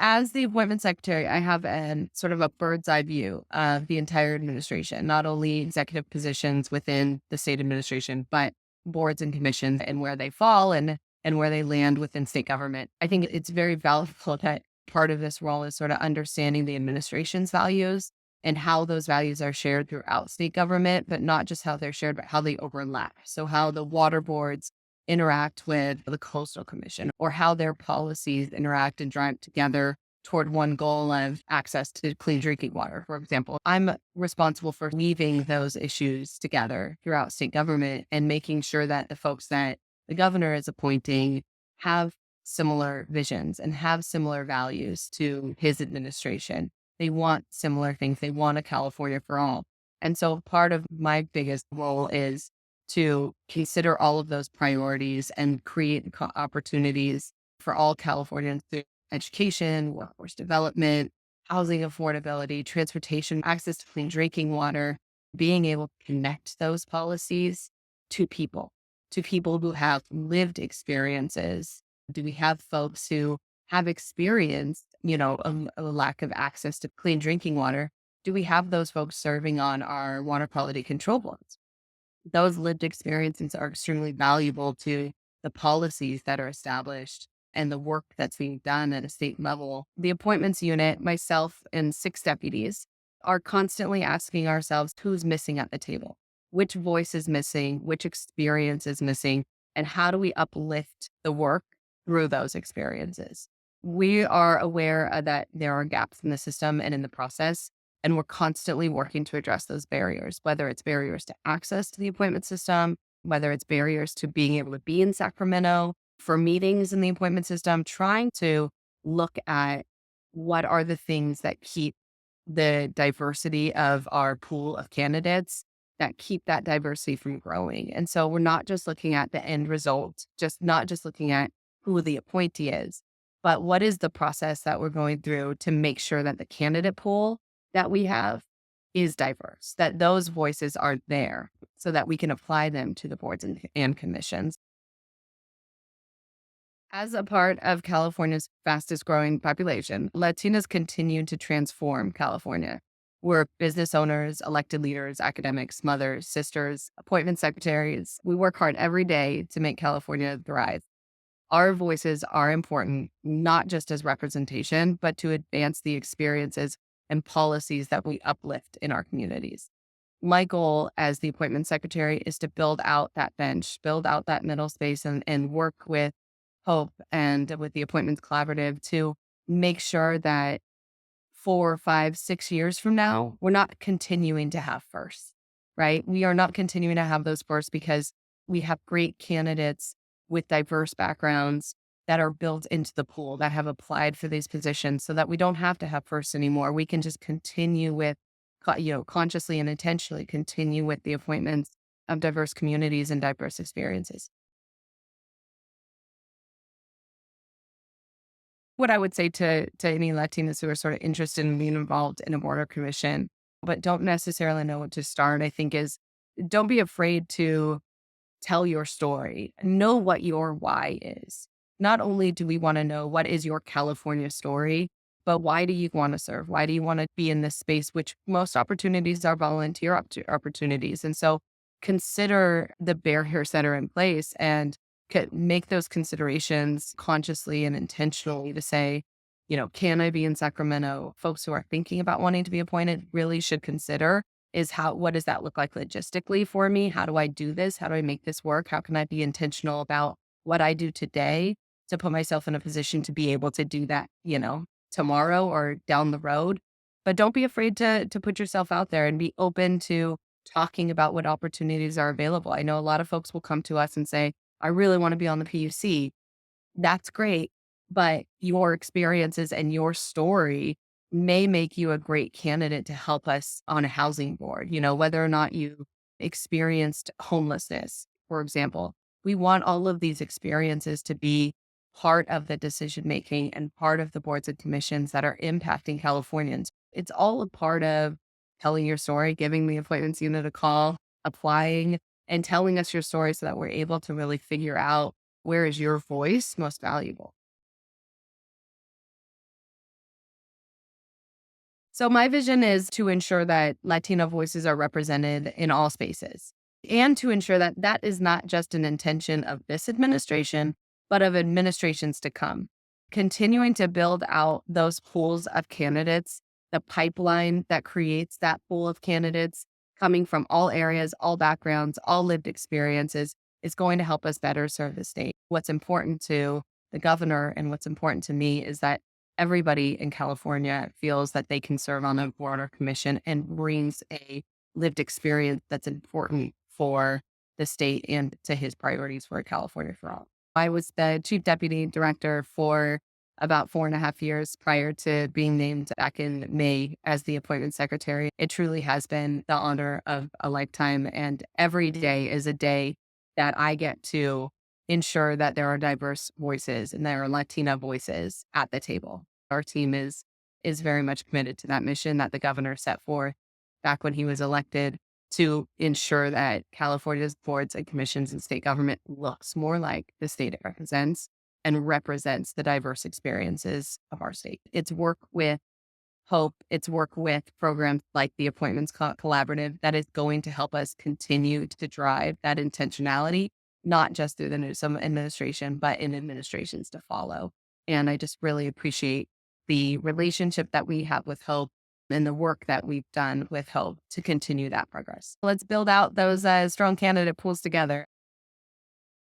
As the appointment secretary, I have an sort of a bird's eye view of the entire administration, not only executive positions within the state administration, but boards and commissions and where they fall and where they land within state government. I think it's very valuable that part of this role is sort of understanding the administration's values and how those values are shared throughout state government, but not just how they're shared, but how they overlap. So how the water boards interact with the coastal commission or how their policies interact and drive together toward one goal of access to clean drinking water. For example, I'm responsible for weaving those issues together throughout state government and making sure that the folks that the governor is appointing have similar visions and have similar values to his administration. They want similar things. They want a California for all. And so part of my biggest role is to consider all of those priorities and create opportunities for all Californians through education, workforce development, housing affordability, transportation, access to clean drinking water, being able to connect those policies to people who have lived experiences. Do we have folks who have experienced, a lack of access to clean drinking water? Do we have those folks serving on our water quality control boards? Those lived experiences are extremely valuable to the policies that are established and the work that's being done at a state level. The appointments unit, myself and 6 deputies, are constantly asking ourselves who's missing at the table, which voice is missing, which experience is missing, and how do we uplift the work through those experiences. We are aware that there are gaps in the system and in the process. And we're constantly working to address those barriers, whether it's barriers to access to the appointment system, whether it's barriers to being able to be in Sacramento for meetings in the appointment system, trying to look at what are the things that keep the diversity of our pool of candidates, that keep that diversity from growing. And so we're not just looking at the end result, not just looking at who the appointee is, but what is the process that we're going through to make sure that the candidate pool that we have is diverse, that those voices are there so that we can apply them to the boards and commissions. As a part of California's fastest growing population, Latinas continue to transform California. We're business owners, elected leaders, academics, mothers, sisters, appointment secretaries. We work hard every day to make California thrive. Our voices are important, not just as representation, but to advance the experiences and policies that we uplift in our communities. My goal as the appointment secretary is to build out that bench, build out that middle space and work with Hope and with the Appointments Collaborative to make sure that 4, 5, 6 years from now, we're not continuing to have firsts, right? We are not continuing to have those firsts because we have great candidates with diverse backgrounds that are built into the pool that have applied for these positions so that we don't have to have firsts anymore. We can just continue with, consciously and intentionally continue with the appointments of diverse communities and diverse experiences. What I would say to any Latinas who are sort of interested in being involved in a border commission, but don't necessarily know what to start, I think is don't be afraid to tell your story. Know what your why is. Not only do we want to know what is your California story, but why do you want to serve? Why do you want to be in this space, which most opportunities are volunteer opportunities. And so consider the barriers that are in place and make those considerations consciously and intentionally to say, can I be in Sacramento? Folks who are thinking about wanting to be appointed really should consider is what does that look like logistically for me? How do I do this? How do I make this work? How can I be intentional about what I do today to put myself in a position to be able to do that, tomorrow or down the road? But don't be afraid to put yourself out there and be open to talking about what opportunities are available. I know a lot of folks will come to us and say, I really want to be on the PUC. That's great. But your experiences and your story may make you a great candidate to help us on a housing board, whether or not you experienced homelessness, for example. We want all of these experiences to be part of the decision making and part of the boards and commissions that are impacting Californians. It's all a part of telling your story, giving the appointments unit a call, applying, and telling us your story so that we're able to really figure out where is your voice most valuable. So my vision is to ensure that Latino voices are represented in all spaces and to ensure that that is not just an intention of this administration, but of administrations to come. Continuing to build out those pools of candidates, the pipeline that creates that pool of candidates coming from all areas, all backgrounds, all lived experiences is going to help us better serve the state. What's important to the governor and what's important to me is that everybody in California feels that they can serve on a board or commission and brings a lived experience that's important for the state and to his priorities for California for all. I was the chief deputy director for about 4.5 years prior to being named back in May as the appointment secretary. It truly has been the honor of a lifetime. And every day is a day that I get to ensure that there are diverse voices and there are Latina voices at the table. Our team is very much committed to that mission that the governor set forth back when he was elected to ensure that California's boards and commissions and state government looks more like the state it represents and represents the diverse experiences of our state. It's work with hope. It's work with programs like the Appointments Collaborative that is going to help us continue to drive that intentionality, not just through the Newsom administration, but in administrations to follow. And I just really appreciate the relationship that we have with Hope and the work that we've done with Hope to continue that progress. Let's build out those strong candidate pools together.